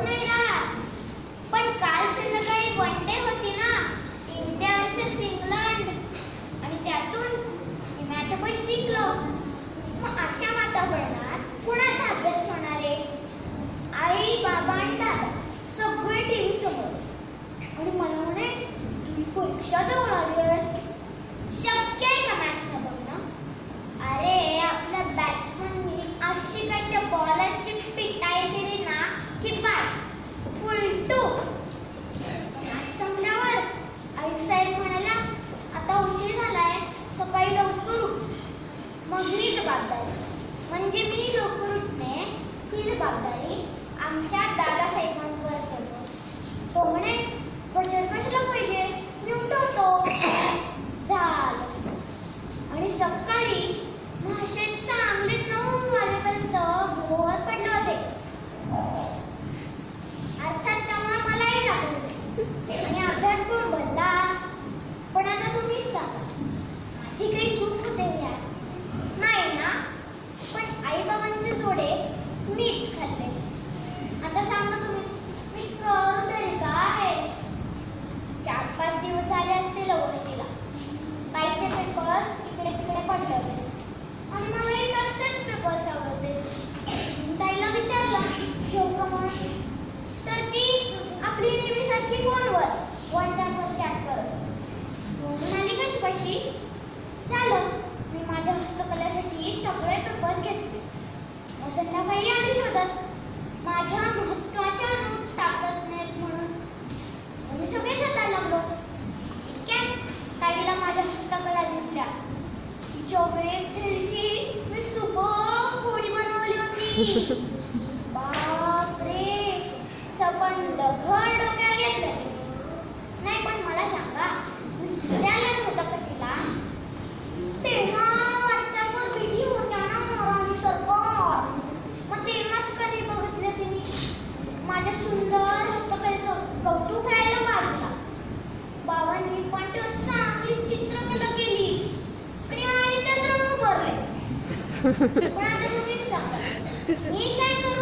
नाही राहत. पण काल संध्याकाळी वन डे होती ना, इंडिया वर्सेस इंग्लंड, आणि त्यातून मॅच आपण जिंकलो. मग अशा वातावरणात कुणाचा अभ्यास होणार आहे? आई, बाबा आणि दादा सगळे टीव्ही समोर. आणि मला म्हणे, तुझी परीक्षा जवळ आली आहे, शक्य आहे का मॅच न बघणं? अरे, आपल्या बॅट्समननी अशी काही त्या बॉलरची पिटाई दिली ना की बस फुलटू. मॅच संपल्यावर आई साहेब म्हणाल्या, आता उशीर झालाय, सकाळी लवकर उठ. मग ही जबाबदारी, म्हणजे मी लवकर उठणे ही जबाबदारी आमच्या दादासाहेबांवर सोडतो. तो म्हणे, बचत कशाला पाहिजे, मी उठवतो. झालं. आणि सकाळी माझे चांगले 9 वाजेपर्यंत झोप पडले होते. अर्थात तेव्हा मलाही लागले आणि अभ्यास करून भरला. पण आता तुम्हीच सांगा, माझी काही चूक होते यार? नाही ना? पण आई बाबांचे जोडे मीच खाल्ले. आता सांगा तुम्हीच, मी करू तरी काय? 4-5 दिवस झाले असतील गोष्टीला. बाईचे पेपर्स इकडे तिकडे पडले होते आणि मला एक असेच पेपर्स आवडते. ताईला विचारलं, ठेवू का म्हणून? तर ती आपली नेहमीसारखी फोनवर व्हॉट्सअपवर चॅट करत म्हणाली, कशी झालं. मी माझ्या हस्तकलेसाठी सगळे पेपर्स घेतले. मग संध्याकाळी आली शोधत, माझ्या महत्वाच्या नोट्स सापडत नाहीत म्हणून. मी सगळे शोधायला लागलो. इतक्यात ताईला माझ्या हस्तकला दिसल्या. तिच्या वेबथ्रीची मी सुबक होडी बनवली होती. बापरे, सबंध घर डोक्यावर घेतलं. नाही, पण मला सांगा, विचारलं नव्हतं का तिला? तेव्हा व्हॉट्सअपवर बिझी होत्या ना आम्ही सरकार. मग तेव्हाच कधी बघितलं तिने माझ्या सुंदर हस्तकलेचं कौतुक करायला बाजूला. बाबांनी पण चांगली चित्रकला केली आणि त्यात रंग भरले. पण आता तुम्हीच सांगा, मी काय करू?